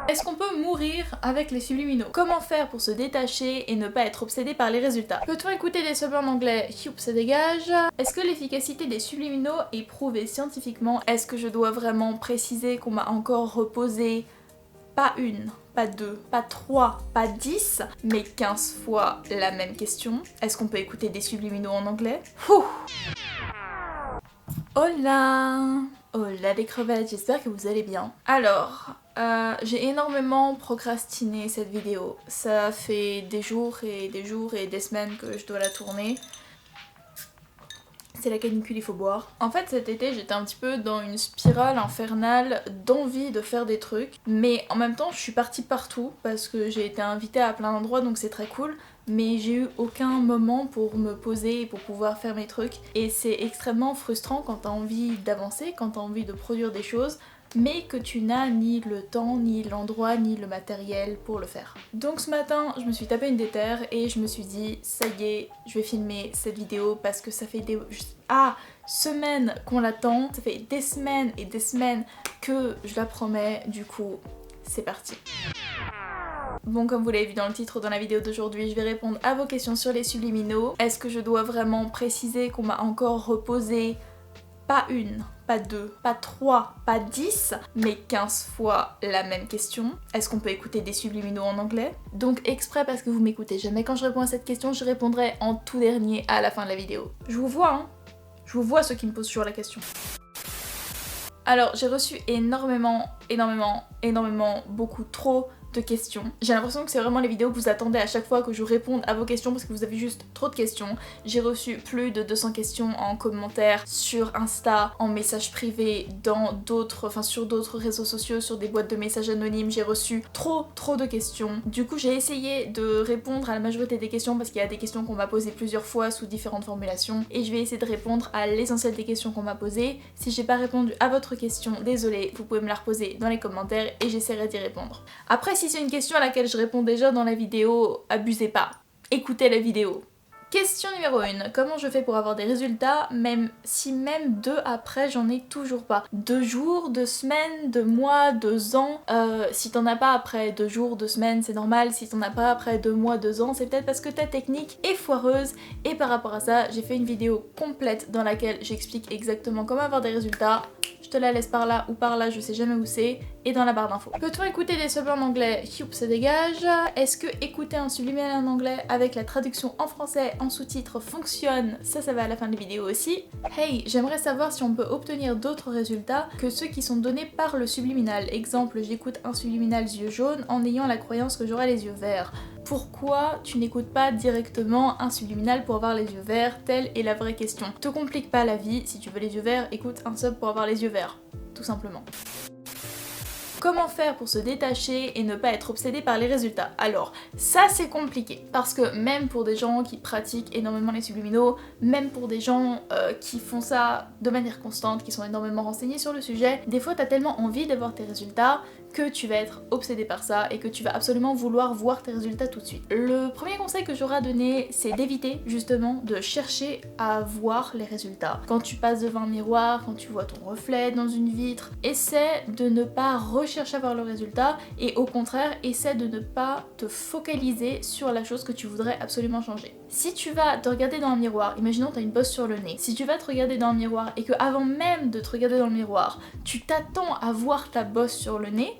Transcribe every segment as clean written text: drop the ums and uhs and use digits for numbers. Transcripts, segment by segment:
Est-ce qu'on peut mourir avec les subliminaux? Comment faire pour se détacher et ne pas être obsédé par les résultats? Peut-on écouter des subs en anglais? Youp, ça dégage. Est-ce que l'efficacité des subliminaux est prouvée scientifiquement? Est-ce que je dois vraiment préciser qu'on m'a encore reposé pas une, pas deux, pas trois, pas 10, mais 15 fois la même question? Est-ce qu'on peut écouter des subliminaux en anglais? Ouh. Hola! Hola les crevettes, j'espère que vous allez bien. Alors, j'ai énormément procrastiné cette vidéo. Ça fait des jours et des jours et des semaines que je dois la tourner. C'est la canicule, il faut boire. En fait, cet été, j'étais un petit peu dans une spirale infernale d'envie de faire des trucs. Mais en même temps, je suis partie partout parce que j'ai été invitée à plein d'endroits, donc c'est très cool. Mais j'ai eu aucun moment pour me poser et pour pouvoir faire mes trucs. Et c'est extrêmement frustrant quand t'as envie d'avancer, quand t'as envie de produire des choses, mais que tu n'as ni le temps, ni l'endroit, ni le matériel pour le faire. Donc ce matin, je me suis tapé une déterre et je me suis dit, ça y est, je vais filmer cette vidéo parce que ça fait des semaines qu'on l'attend, ça fait des semaines et des semaines que je la promets, du coup, c'est parti. Bon, comme vous l'avez vu dans le titre dans la vidéo d'aujourd'hui, je vais répondre à vos questions sur les subliminaux. Est-ce que je dois vraiment préciser qu'on m'a encore reposé pas une, pas deux, pas trois, pas 10, mais 15 fois la même question? Est-ce qu'on peut écouter des subliminaux en anglais? Donc exprès parce que vous m'écoutez jamais quand je réponds à cette question, je répondrai en tout dernier à la fin de la vidéo. Je vous vois, hein? Je vous vois ceux qui me posent toujours la question. Alors j'ai reçu énormément, beaucoup trop de questions. J'ai l'impression que c'est vraiment les vidéos que vous attendez à chaque fois que je réponde à vos questions parce que vous avez juste trop de questions. J'ai reçu plus de 200 questions en commentaire sur Insta, en message privé, sur d'autres réseaux sociaux, sur des boîtes de messages anonymes. J'ai reçu trop de questions. Du coup j'ai essayé de répondre à la majorité des questions parce qu'il y a des questions qu'on m'a posées plusieurs fois sous différentes formulations et je vais essayer de répondre à l'essentiel des questions qu'on m'a posées. Si j'ai pas répondu à votre question, désolée, vous pouvez me la reposer dans les commentaires et j'essaierai d'y répondre. Après, si c'est une question à laquelle je réponds déjà dans la vidéo, abusez pas. Écoutez la vidéo. Question numéro 1. Comment je fais pour avoir des résultats même 2 après j'en ai toujours pas? 2 jours, 2 semaines, 2 mois, 2 ans. Si t'en as pas après 2 jours, 2 semaines, c'est normal. Si t'en as pas après 2 mois, 2 ans, c'est peut-être parce que ta technique est foireuse. Et par rapport à ça, j'ai fait une vidéo complète dans laquelle j'explique exactement comment avoir des résultats. Je te la laisse par là ou par là, je sais jamais où c'est, et dans la barre d'infos. Peut-on écouter des subs en anglais? Youp, ça dégage. Est-ce que écouter un subliminal en anglais avec la traduction en français en sous-titres fonctionne? Ça va à la fin de la vidéo aussi. Hey, j'aimerais savoir si on peut obtenir d'autres résultats que ceux qui sont donnés par le subliminal. Exemple, j'écoute un subliminal yeux jaunes en ayant la croyance que j'aurai les yeux verts. Pourquoi tu n'écoutes pas directement un subliminal pour avoir les yeux verts? Telle est la vraie question. Te complique pas la vie, si tu veux les yeux verts, écoute un sub pour avoir les yeux verts. Tout simplement. Comment faire pour se détacher et ne pas être obsédé par les résultats? Alors, ça c'est compliqué, parce que même pour des gens qui pratiquent énormément les subliminaux, même pour des gens qui font ça de manière constante, qui sont énormément renseignés sur le sujet, des fois t'as tellement envie d'avoir tes résultats que tu vas être obsédé par ça et que tu vas absolument vouloir voir tes résultats tout de suite. Le premier conseil que j'aurais à donner, c'est d'éviter justement de chercher à voir les résultats. Quand tu passes devant un miroir, quand tu vois ton reflet dans une vitre, essaie de ne pas rechercher à voir le résultat et au contraire, essaie de ne pas te focaliser sur la chose que tu voudrais absolument changer. Si tu vas te regarder dans un miroir, imaginons t'as une bosse sur le nez, si tu vas te regarder dans un miroir et que avant même de te regarder dans le miroir, tu t'attends à voir ta bosse sur le nez,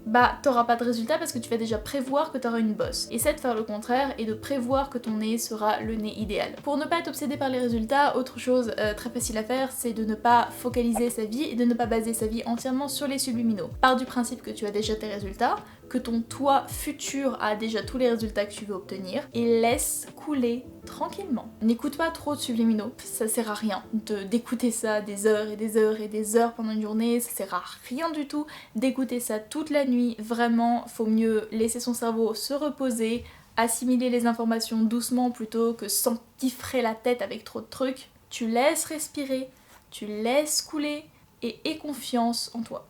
bah t'auras pas de résultat parce que tu vas déjà prévoir que t'auras une bosse. Essaie de faire le contraire et de prévoir que ton nez sera le nez idéal. Pour ne pas être obsédé par les résultats, autre chose très facile à faire, c'est de ne pas focaliser sa vie et de ne pas baser sa vie entièrement sur les subliminaux. Pars du principe que tu as déjà tes résultats, que ton toi futur a déjà tous les résultats que tu veux obtenir et laisse couler tranquillement. N'écoute pas trop de subliminaux, ça sert à rien d'écouter ça des heures et des heures et des heures pendant une journée, ça sert à rien du tout d'écouter ça toute la nuit. Vraiment, faut mieux laisser son cerveau se reposer, assimiler les informations doucement plutôt que s'empiffrer la tête avec trop de trucs. Tu laisses respirer, tu laisses couler et aie confiance en toi.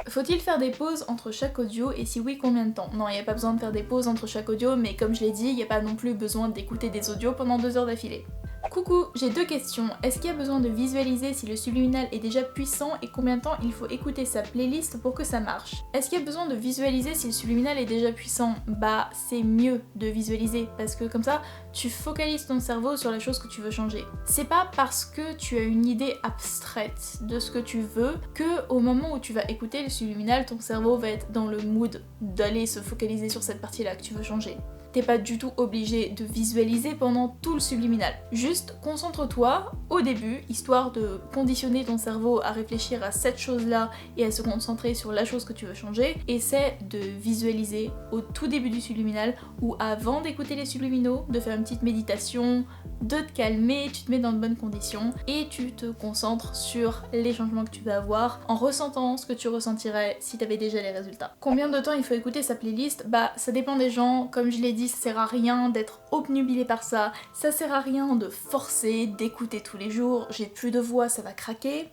Faut-il faire des pauses entre chaque audio et si oui, combien de temps? Non, il n'y a pas besoin de faire des pauses entre chaque audio, mais comme je l'ai dit, il n'y a pas non plus besoin d'écouter des audios pendant 2 heures d'affilée. Coucou, j'ai 2 questions. Est-ce qu'il y a besoin de visualiser si le subliminal est déjà puissant et combien de temps il faut écouter sa playlist pour que ça marche? Est-ce qu'il y a besoin de visualiser si le subliminal est déjà puissant? Bah, c'est mieux de visualiser parce que comme ça, tu focalises ton cerveau sur la chose que tu veux changer. C'est pas parce que tu as une idée abstraite de ce que tu veux que au moment où tu vas écouter le subliminal, ton cerveau va être dans le mood d'aller se focaliser sur cette partie-là que tu veux changer. T'es pas du tout obligé de visualiser pendant tout le subliminal. Juste concentre-toi au début, histoire de conditionner ton cerveau à réfléchir à cette chose-là et à se concentrer sur la chose que tu veux changer. Essaie de visualiser au tout début du subliminal ou avant d'écouter les subliminaux, de faire une petite méditation, de te calmer, tu te mets dans de bonnes conditions et tu te concentres sur les changements que tu vas avoir en ressentant ce que tu ressentirais si t'avais déjà les résultats. Combien de temps il faut écouter sa playlist? Bah ça dépend des gens, comme je l'ai dit, ça sert à rien d'être obnubilé par ça, ça sert à rien de forcer, d'écouter tous les jours, j'ai plus de voix, ça va craquer.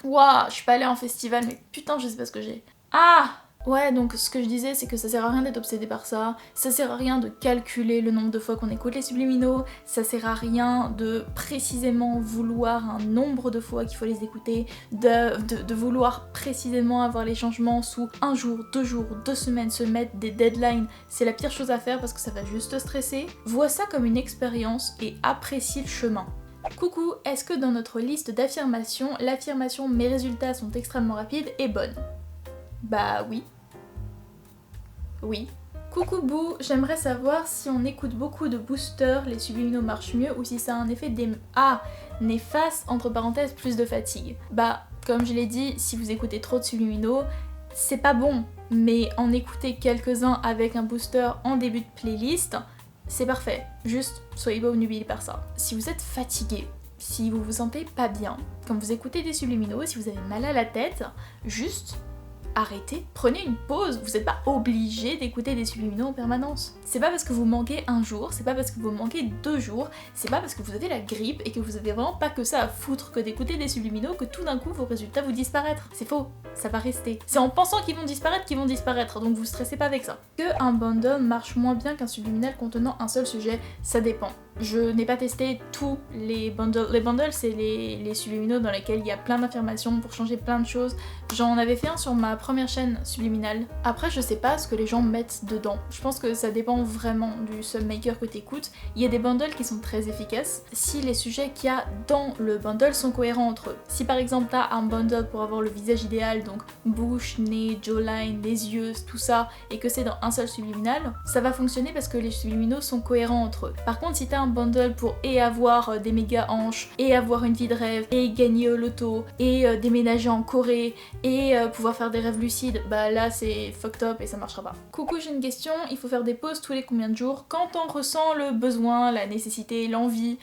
Ouah, je suis pas allée en festival mais putain je sais pas ce que j'ai. Ah! Ouais, donc ce que je disais, c'est que ça sert à rien d'être obsédé par ça, ça sert à rien de calculer le nombre de fois qu'on écoute les subliminaux, ça sert à rien de précisément vouloir un nombre de fois qu'il faut les écouter, de vouloir précisément avoir les changements sous 1 jour, 2 jours, 2 semaines, se mettre des deadlines, c'est la pire chose à faire parce que ça va juste te stresser. Vois ça comme une expérience et apprécie le chemin. Coucou, est-ce que dans notre liste d'affirmations, l'affirmation mes résultats sont extrêmement rapides est bonne? Bah oui. Oui. Coucou Boo, j'aimerais savoir si on écoute beaucoup de boosters, les subliminaux marchent mieux ou si ça a un effet néfaste, entre parenthèses, plus de fatigue. Bah, comme je l'ai dit, si vous écoutez trop de subliminaux, c'est pas bon, mais en écouter quelques-uns avec un booster en début de playlist, c'est parfait. Juste, soyez pas obnubilés par ça. Si vous êtes fatigué, si vous vous sentez pas bien, quand vous écoutez des subliminaux, si vous avez mal à la tête, juste arrêtez, prenez une pause, vous n'êtes pas obligé d'écouter des subliminaux en permanence. C'est pas parce que vous manquez un jour, c'est pas parce que vous manquez 2 jours, c'est pas parce que vous avez la grippe et que vous avez vraiment pas que ça à foutre que d'écouter des subliminaux que tout d'un coup vos résultats vous disparaître. C'est faux, ça va rester. C'est en pensant qu'ils vont disparaître, donc vous stressez pas avec ça. Que un bundle marche moins bien qu'un subliminal contenant un seul sujet, ça dépend. Je n'ai pas testé tous les bundles. Les bundles, c'est les subliminaux dans lesquels il y a plein d'informations pour changer plein de choses. J'en avais fait un sur ma première chaîne subliminale. Après, je sais pas ce que les gens mettent dedans. Je pense que ça dépend vraiment du submaker que t'écoutes. Il y a des bundles qui sont très efficaces si les sujets qu'il y a dans le bundle sont cohérents entre eux. Si par exemple t'as un bundle pour avoir le visage idéal, donc bouche, nez, jawline, les yeux, tout ça, et que c'est dans un seul subliminal, ça va fonctionner parce que les subliminaux sont cohérents entre eux. Par contre, si t'as un bundle pour et avoir des méga hanches, et avoir une vie de rêve, et gagner au loto, et déménager en Corée, et pouvoir faire des rêves lucides, bah là c'est fucked up et ça marchera pas. Coucou, j'ai une question, il faut faire des pauses tous les combien de jours? Quand on ressent le besoin, la nécessité, l'envie,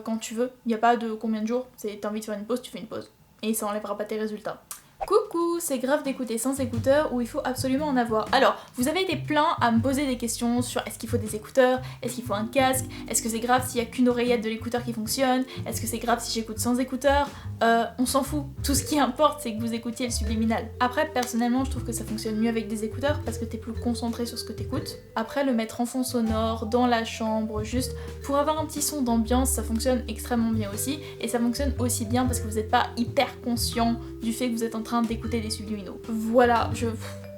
quand tu veux, il n'y a pas de combien de jours, c'est t'as envie de faire une pause, tu fais une pause. Et ça enlèvera pas tes résultats. Coucou, c'est grave d'écouter sans écouteurs ou il faut absolument en avoir. Alors, vous avez été plein à me poser des questions sur est-ce qu'il faut des écouteurs, est-ce qu'il faut un casque, est-ce que c'est grave s'il y a qu'une oreillette de l'écouteur qui fonctionne, est-ce que c'est grave si j'écoute sans écouteurs, on s'en fout. Tout ce qui importe, c'est que vous écoutiez le subliminal. Après, personnellement, je trouve que ça fonctionne mieux avec des écouteurs parce que t'es plus concentré sur ce que t'écoutes. Après, le mettre en fond sonore, dans la chambre, juste pour avoir un petit son d'ambiance, ça fonctionne extrêmement bien aussi. Et ça fonctionne aussi bien parce que vous n'êtes pas hyper conscient du fait que vous êtes en train d'écouter des subliminaux. Voilà,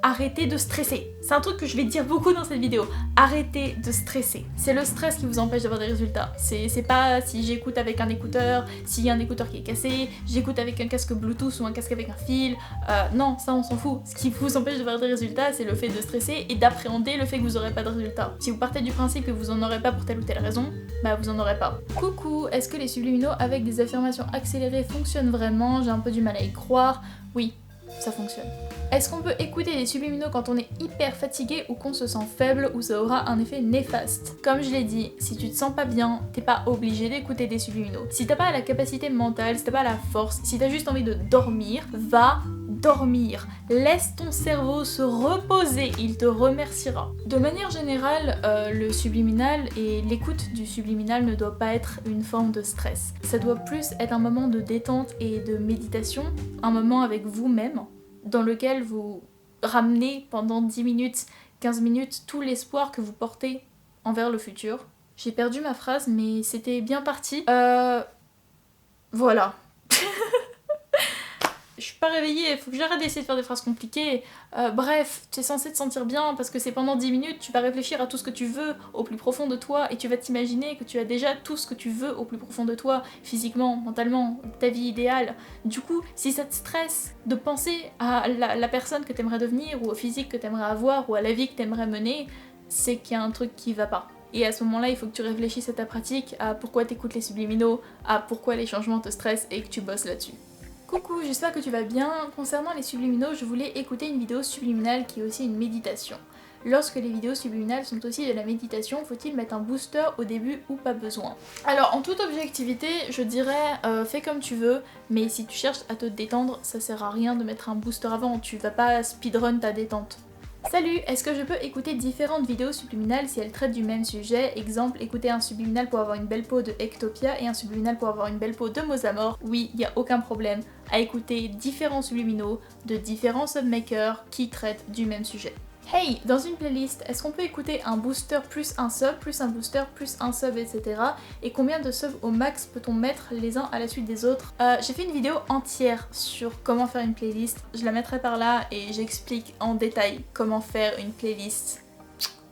arrêtez de stresser. C'est un truc que je vais dire beaucoup dans cette vidéo. Arrêtez de stresser. C'est le stress qui vous empêche d'avoir des résultats. C'est pas si j'écoute avec un écouteur, s'il y a un écouteur qui est cassé, j'écoute avec un casque Bluetooth ou un casque avec un fil. Non, ça on s'en fout. Ce qui vous empêche d'avoir des résultats, c'est le fait de stresser et d'appréhender le fait que vous aurez pas de résultats. Si vous partez du principe que vous en aurez pas pour telle ou telle raison, bah vous en aurez pas. Coucou, est-ce que les subliminaux avec des affirmations accélérées fonctionnent vraiment? J'ai un peu du mal à y croire. Oui, ça fonctionne. Est-ce qu'on peut écouter les subliminaux quand on est hyper fatigué ou qu'on se sent faible ou ça aura un effet néfaste? Comme je l'ai dit, si tu te sens pas bien, t'es pas obligé d'écouter des subliminaux. Si t'as pas la capacité mentale, si t'as pas la force, si t'as juste envie de dormir, va dormir. Laisse ton cerveau se reposer, il te remerciera. De manière générale, le subliminal et l'écoute du subliminal ne doit pas être une forme de stress. Ça doit plus être un moment de détente et de méditation, un moment avec vous-même, dans lequel vous ramenez pendant 10 minutes, 15 minutes tout l'espoir que vous portez envers le futur. J'ai perdu ma phrase, mais c'était bien parti. Voilà. Je suis pas réveillée, faut que j'arrête d'essayer de faire des phrases compliquées. Bref, tu es censé te sentir bien parce que c'est pendant 10 minutes, tu vas réfléchir à tout ce que tu veux au plus profond de toi et tu vas t'imaginer que tu as déjà tout ce que tu veux au plus profond de toi, physiquement, mentalement, ta vie idéale. Du coup, si ça te stresse de penser à la personne que t'aimerais devenir ou au physique que t'aimerais avoir ou à la vie que t'aimerais mener, c'est qu'il y a un truc qui va pas. Et à ce moment-là, il faut que tu réfléchisses à ta pratique, à pourquoi t'écoutes les subliminaux, à pourquoi les changements te stressent et que tu bosses là-dessus. Coucou, j'espère que tu vas bien. Concernant les subliminaux, je voulais écouter une vidéo subliminale qui est aussi une méditation. Lorsque les vidéos subliminales sont aussi de la méditation, faut-il mettre un booster au début ou pas besoin? Alors en toute objectivité, je dirais fais comme tu veux, mais si tu cherches à te détendre, ça sert à rien de mettre un booster avant, tu vas pas speedrun ta détente. Salut, est-ce que je peux écouter différentes vidéos subliminales si elles traitent du même sujet? Exemple, écouter un subliminal pour avoir une belle peau de Ectopia et un subliminal pour avoir une belle peau de Mozamor. Oui, y a aucun problème à écouter différents subliminaux de différents submakers qui traitent du même sujet. Hey, dans une playlist, est-ce qu'on peut écouter un booster plus un sub, plus un booster, plus un sub, etc. Et combien de subs au max peut-on mettre les uns à la suite des autres? J'ai fait une vidéo entière sur comment faire une playlist, je la mettrai par là et j'explique en détail comment faire une playlist.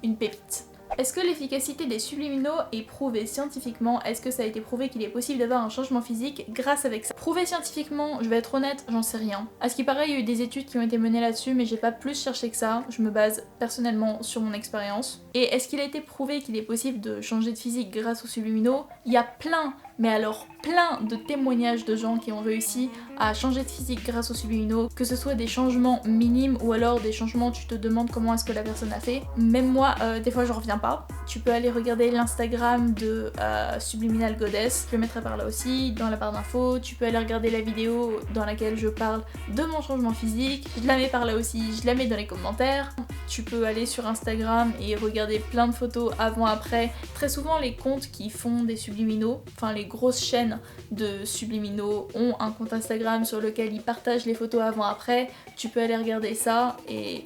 Une pépite. Est-ce que l'efficacité des subliminaux est prouvée scientifiquement? Est-ce que ça a été prouvé qu'il est possible d'avoir un changement physique grâce avec ça? Prouvé scientifiquement, je vais être honnête, j'en sais rien. À ce qui paraît, il y a eu des études qui ont été menées là-dessus, mais j'ai pas plus cherché que ça. Je me base personnellement sur mon expérience. Et est-ce qu'il a été prouvé qu'il est possible de changer de physique grâce aux subliminaux? Il y a plein, mais alors plein de témoignages de gens qui ont réussi à changer de physique grâce aux subliminaux, que ce soit des changements minimes ou alors des changements tu te demandes comment est-ce que la personne a fait. Même moi, des fois je reviens pas. Tu peux aller regarder l'Instagram de Subliminal Goddess, je le mettrai par là aussi, dans la barre d'infos. Tu peux aller regarder la vidéo dans laquelle je parle de mon changement physique, je la mets par là aussi, je la mets dans les commentaires. Tu peux aller sur Instagram et regarder plein de photos avant-après. Très souvent les comptes qui font des subliminaux, enfin les grosses chaînes de subliminaux ont un compte Instagram sur lequel ils partagent les photos avant-après. Tu peux aller regarder ça et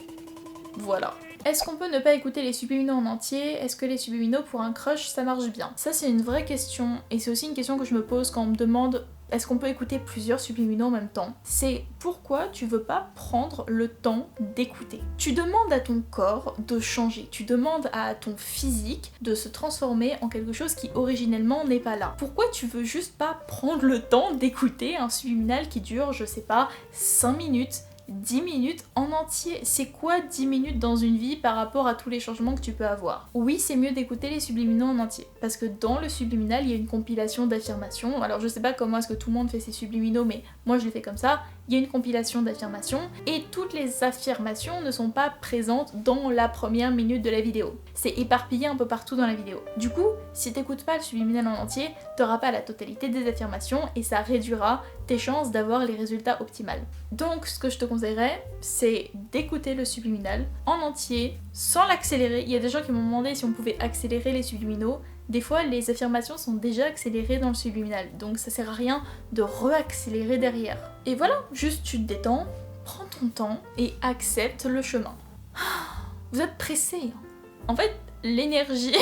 voilà. Est-ce qu'on peut ne pas écouter les subliminaux en entier? Est-ce que les subliminaux pour un crush ça marche bien? Ça c'est une vraie question et c'est aussi une question que je me pose quand on me demande est-ce qu'on peut écouter plusieurs subliminaux en même temps? C'est pourquoi tu veux pas prendre le temps d'écouter. Tu demandes à ton corps de changer, tu demandes à ton physique de se transformer en quelque chose qui originellement n'est pas là. Pourquoi tu veux juste pas prendre le temps d'écouter un subliminal qui dure, je sais pas, 5 minutes 10 minutes en entier? C'est quoi 10 minutes dans une vie par rapport à tous les changements que tu peux avoir? Oui, c'est mieux d'écouter les subliminaux en entier, parce que dans le subliminal, il y a une compilation d'affirmations. Alors je sais pas comment est-ce que tout le monde fait ses subliminaux, mais moi je les fais comme ça. Il y a une compilation d'affirmations, et toutes les affirmations ne sont pas présentes dans la première minute de la vidéo. C'est éparpillé un peu partout dans la vidéo. Du coup, si t'écoutes pas le subliminal en entier, t'auras pas la totalité des affirmations, et ça réduira tes chances d'avoir les résultats optimales. Donc ce que je te conseillerais, c'est d'écouter le subliminal en entier, sans l'accélérer. Il y a des gens qui m'ont demandé si on pouvait accélérer les subliminaux. Des fois, les affirmations sont déjà accélérées dans le subliminal, donc ça sert à rien de re-accélérer derrière. Et voilà, juste tu te détends, prends ton temps et accepte le chemin. Vous êtes pressés. En fait, l'énergie,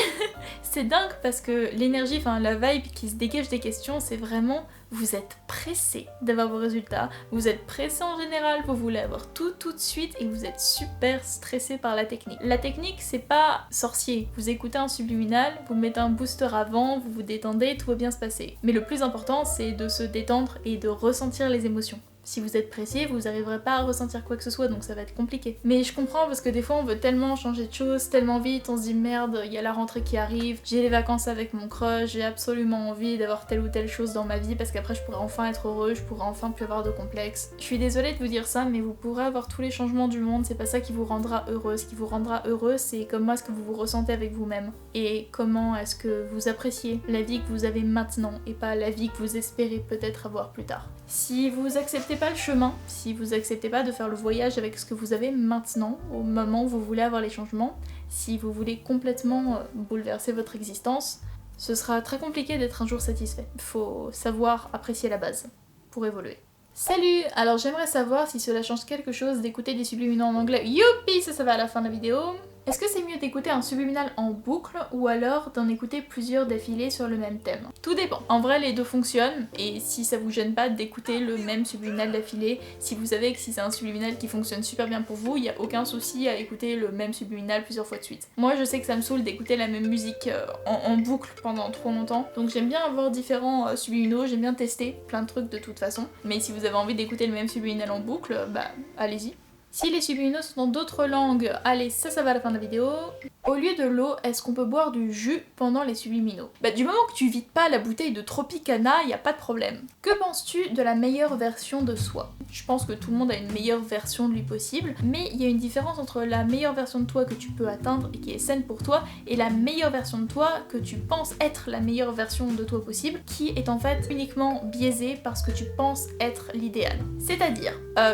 c'est dingue parce que l'énergie, enfin la vibe qui se dégage des questions, c'est vraiment vous êtes pressé d'avoir vos résultats, vous êtes pressé en général, vous voulez avoir tout de suite et vous êtes super stressé par la technique. La technique c'est pas sorcier, vous écoutez un subliminal, vous mettez un booster avant, vous vous détendez, tout va bien se passer. Mais le plus important c'est de se détendre et de ressentir les émotions. Si vous êtes pressé, vous n'arriverez pas à ressentir quoi que ce soit, donc ça va être compliqué. Mais je comprends parce que des fois on veut tellement changer de choses, tellement vite, on se dit merde, il y a la rentrée qui arrive, j'ai les vacances avec mon crush, j'ai absolument envie d'avoir telle ou telle chose dans ma vie parce qu'après je pourrais enfin être heureux, je pourrais enfin plus avoir de complexe. Je suis désolée de vous dire ça, mais vous pourrez avoir tous les changements du monde, c'est pas ça qui vous rendra heureux. Ce qui vous rendra heureux, c'est comment est-ce que vous vous ressentez avec vous-même et comment est-ce que vous appréciez la vie que vous avez maintenant et pas la vie que vous espérez peut-être avoir plus tard. Si vous acceptez pas le chemin, si vous acceptez pas de faire le voyage avec ce que vous avez maintenant, au moment où vous voulez avoir les changements, si vous voulez complètement bouleverser votre existence, ce sera très compliqué d'être un jour satisfait. Faut savoir apprécier la base pour évoluer. Salut! Alors j'aimerais savoir si cela change quelque chose d'écouter des subliminaux en anglais. Youpi! Ça va à la fin de la vidéo. Est-ce que c'est mieux d'écouter un subliminal en boucle ou alors d'en écouter plusieurs d'affilée sur le même thème? Tout dépend. En vrai, les deux fonctionnent et si ça vous gêne pas d'écouter le même subliminal d'affilée, si vous savez que si c'est un subliminal qui fonctionne super bien pour vous, il n'y a aucun souci à écouter le même subliminal plusieurs fois de suite. Moi, je sais que ça me saoule d'écouter la même musique en boucle pendant trop longtemps, donc j'aime bien avoir différents subliminaux, j'aime bien tester plein de trucs de toute façon, mais si vous avez envie d'écouter le même subliminal en boucle, bah allez-y. Si les subliminaux sont dans d'autres langues, allez, ça va à la fin de la vidéo. Au lieu de l'eau, est-ce qu'on peut boire du jus pendant les subliminaux? Bah du moment que tu vides pas la bouteille de Tropicana, y a pas de problème. Que penses-tu de la meilleure version de soi? Je pense que tout le monde a une meilleure version de lui possible, mais il y a une différence entre la meilleure version de toi que tu peux atteindre et qui est saine pour toi, et la meilleure version de toi que tu penses être la meilleure version de toi possible, qui est en fait uniquement biaisée parce que tu penses être l'idéal. C'est-à-dire,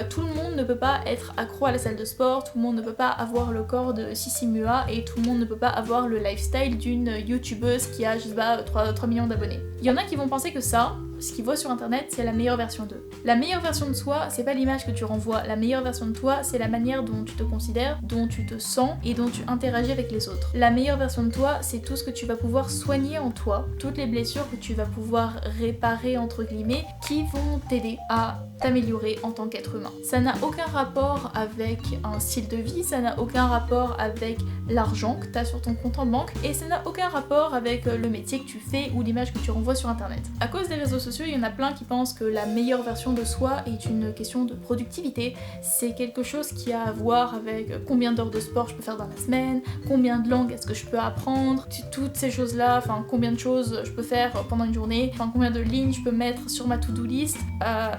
tout le monde ne peut pas être accro à la salle de sport, tout le monde ne peut pas avoir le corps de Sissi Mua et tout le monde ne peut pas avoir le lifestyle d'une youtubeuse qui a, je sais pas, 3 millions d'abonnés. Il y en a qui vont penser que ça, ce qu'ils voient sur internet, c'est la meilleure version d'eux. La meilleure version de soi, c'est pas l'image que tu renvoies, la meilleure version de toi, c'est la manière dont tu te considères, dont tu te sens et dont tu interagis avec les autres. La meilleure version de toi, c'est tout ce que tu vas pouvoir soigner en toi, toutes les blessures que tu vas pouvoir réparer entre guillemets, qui vont t'aider à t'améliorer en tant qu'être humain. Ça n'a aucun rapport avec un style de vie, ça n'a aucun rapport avec l'argent que tu as sur ton compte en banque et ça n'a aucun rapport avec le métier que tu fais ou l'image que tu renvoies sur internet. À cause des réseaux sociaux, il y en a plein qui pensent que la meilleure version de soi est une question de productivité. C'est quelque chose qui a à voir avec combien d'heures de sport je peux faire dans la semaine, combien de langues est-ce que je peux apprendre, toutes ces choses-là, enfin combien de choses je peux faire pendant une journée, enfin combien de lignes je peux mettre sur ma to-do list.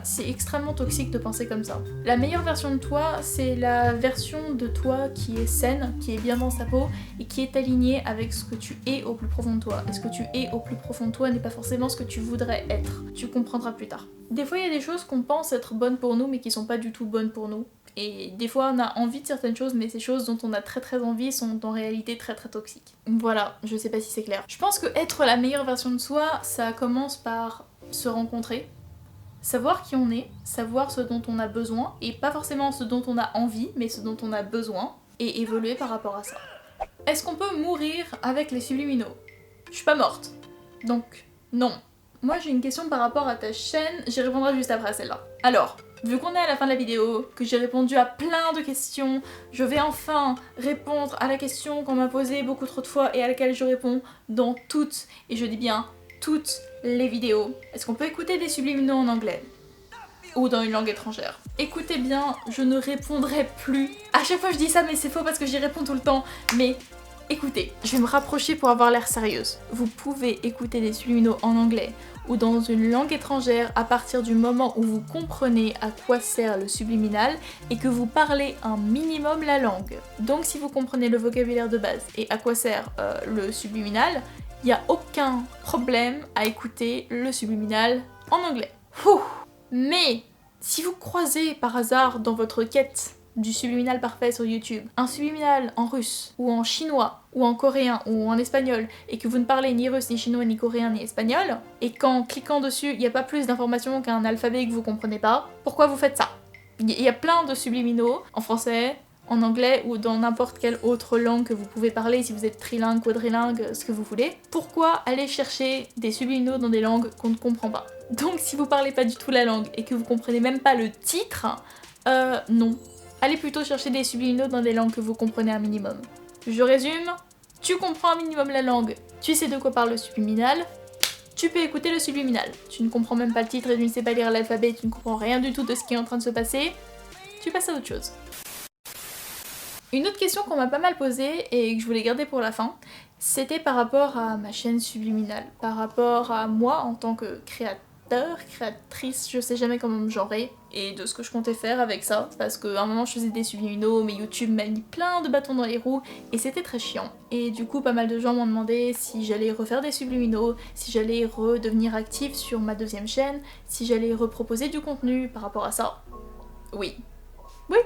C'est extrêmement toxique de penser comme ça. La meilleure version de toi, c'est la version de toi qui est saine, qui est bien dans sa peau et qui est alignée avec ce que tu es au plus profond de toi. Et ce que tu es au plus profond de toi n'est pas forcément ce que tu voudrais être. Tu comprendras plus tard. Des fois, il y a des choses qu'on pense être bonnes pour nous mais qui sont pas du tout bonnes pour nous. Et des fois, on a envie de certaines choses, mais ces choses dont on a très envie sont en réalité très toxiques. Voilà, je sais pas si c'est clair. Je pense que être la meilleure version de soi, ça commence par se rencontrer, savoir qui on est, savoir ce dont on a besoin, et pas forcément ce dont on a envie, mais ce dont on a besoin, et évoluer par rapport à ça. Est-ce qu'on peut mourir avec les subliminaux? Je suis pas morte, donc non. Moi j'ai une question par rapport à ta chaîne, j'y répondrai juste après celle-là. Alors, vu qu'on est à la fin de la vidéo, que j'ai répondu à plein de questions, je vais enfin répondre à la question qu'on m'a posée beaucoup trop de fois et à laquelle je réponds dans toutes, et je dis bien toutes les vidéos. Est-ce qu'on peut écouter des subliminaux en anglais? Ou dans une langue étrangère? Écoutez bien, je ne répondrai plus. À chaque fois je dis ça mais c'est faux parce que j'y réponds tout le temps. Mais écoutez, je vais me rapprocher pour avoir l'air sérieuse. Vous pouvez écouter des subliminaux en anglais ou dans une langue étrangère à partir du moment où vous comprenez à quoi sert le subliminal et que vous parlez un minimum la langue. Donc si vous comprenez le vocabulaire de base et à quoi sert le subliminal, il n'y a aucun problème à écouter le subliminal en anglais. Ouh. Mais si vous croisez par hasard dans votre quête du subliminal parfait sur YouTube un subliminal en russe ou en chinois ou en coréen ou en espagnol et que vous ne parlez ni russe ni chinois ni coréen ni espagnol et qu'en cliquant dessus il n'y a pas plus d'informations qu'un alphabet que vous comprenez pas, pourquoi vous faites ça? Il y a plein de subliminaux en français, en anglais ou dans n'importe quelle autre langue que vous pouvez parler si vous êtes trilingue, quadrilingue, ce que vous voulez. Pourquoi aller chercher des subliminaux dans des langues qu'on ne comprend pas? Donc si vous parlez pas du tout la langue et que vous comprenez même pas le titre, non. Allez plutôt chercher des subliminaux dans des langues que vous comprenez un minimum. Je résume, tu comprends un minimum la langue, tu sais de quoi parle le subliminal, tu peux écouter le subliminal. Tu ne comprends même pas le titre et tu ne sais pas lire l'alphabet, tu ne comprends rien du tout de ce qui est en train de se passer, tu passes à autre chose. Une autre question qu'on m'a pas mal posée et que je voulais garder pour la fin, c'était par rapport à ma chaîne subliminale, par rapport à moi en tant que créatrice, je sais jamais comment me genrer, et de ce que je comptais faire avec ça, parce qu'à un moment je faisais des subliminaux, mais YouTube m'a mis plein de bâtons dans les roues, et c'était très chiant. Et du coup pas mal de gens m'ont demandé si j'allais refaire des subliminaux, si j'allais redevenir active sur ma deuxième chaîne, si j'allais reproposer du contenu par rapport à ça. Oui. Oui,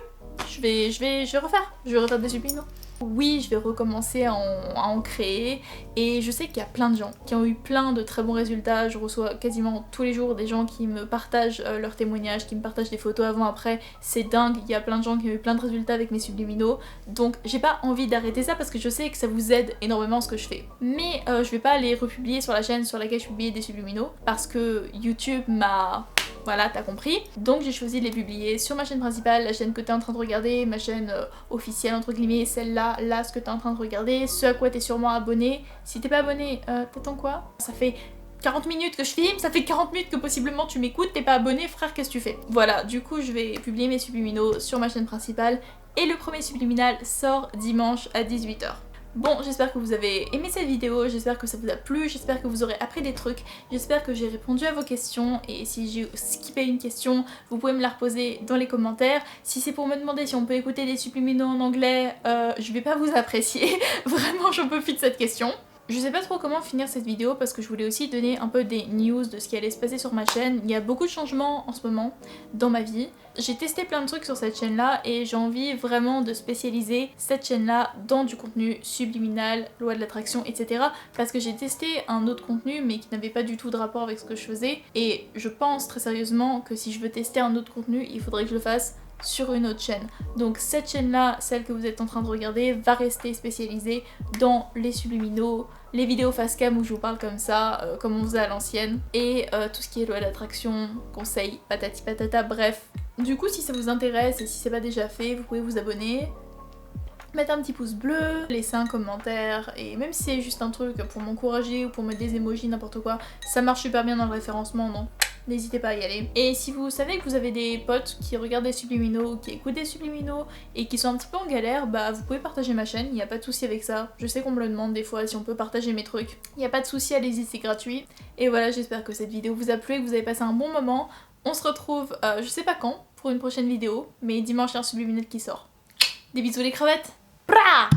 je vais refaire des subliminaux. Oui, je vais recommencer à en créer et je sais qu'il y a plein de gens qui ont eu plein de très bons résultats. Je reçois quasiment tous les jours des gens qui me partagent leurs témoignages, qui me partagent des photos avant, après. C'est dingue, il y a plein de gens qui ont eu plein de résultats avec mes subliminaux. Donc j'ai pas envie d'arrêter ça parce que je sais que ça vous aide énormément ce que je fais. Mais je vais pas les republier sur la chaîne sur laquelle je publie des subliminaux parce que YouTube m'a... Voilà, t'as compris. Donc j'ai choisi de les publier sur ma chaîne principale, la chaîne que t'es en train de regarder, ma chaîne officielle entre guillemets, celle-là, là, ce que t'es en train de regarder, ce à quoi t'es sûrement abonné. Si t'es pas abonné, t'attends quoi? Ça fait 40 minutes que je filme, ça fait 40 minutes que possiblement tu m'écoutes, t'es pas abonné, frère, qu'est-ce que tu fais? Voilà, du coup je vais publier mes subliminaux sur ma chaîne principale et le premier subliminal sort dimanche à 18 h. Bon, j'espère que vous avez aimé cette vidéo, j'espère que ça vous a plu, j'espère que vous aurez appris des trucs, j'espère que j'ai répondu à vos questions et si j'ai skippé une question, vous pouvez me la reposer dans les commentaires. Si c'est pour me demander si on peut écouter des subliminaux en anglais, je vais pas vous apprécier, vraiment j'en peux plus de cette question. Je sais pas trop comment finir cette vidéo parce que je voulais aussi donner un peu des news de ce qui allait se passer sur ma chaîne. Il y a beaucoup de changements en ce moment dans ma vie. J'ai testé plein de trucs sur cette chaîne là et j'ai envie vraiment de spécialiser cette chaîne là dans du contenu subliminal, loi de l'attraction, etc. Parce que j'ai testé un autre contenu mais qui n'avait pas du tout de rapport avec ce que je faisais et je pense très sérieusement que si je veux tester un autre contenu, il faudrait que je le fasse sur une autre chaîne. Donc cette chaîne là, celle que vous êtes en train de regarder, va rester spécialisée dans les subliminaux, les vidéos face cam où je vous parle comme ça, comme on faisait à l'ancienne, et tout ce qui est loi d'attraction, conseils, patati patata, bref. Du coup si ça vous intéresse et si c'est pas déjà fait, vous pouvez vous abonner, mettre un petit pouce bleu, laisser un commentaire, et même si c'est juste un truc pour m'encourager ou pour mettre des emojis, n'importe quoi, ça marche super bien dans le référencement, non? N'hésitez pas à y aller. Et si vous savez que vous avez des potes qui regardent des subliminaux, qui écoutent des subliminaux et qui sont un petit peu en galère, bah vous pouvez partager ma chaîne, il n'y a pas de souci avec ça. Je sais qu'on me le demande des fois si on peut partager mes trucs. Il n'y a pas de souci, allez-y, c'est gratuit. Et voilà, j'espère que cette vidéo vous a plu et que vous avez passé un bon moment. On se retrouve, je sais pas quand, pour une prochaine vidéo, mais dimanche il y a un subliminal qui sort. Des bisous les crevettes. Prah!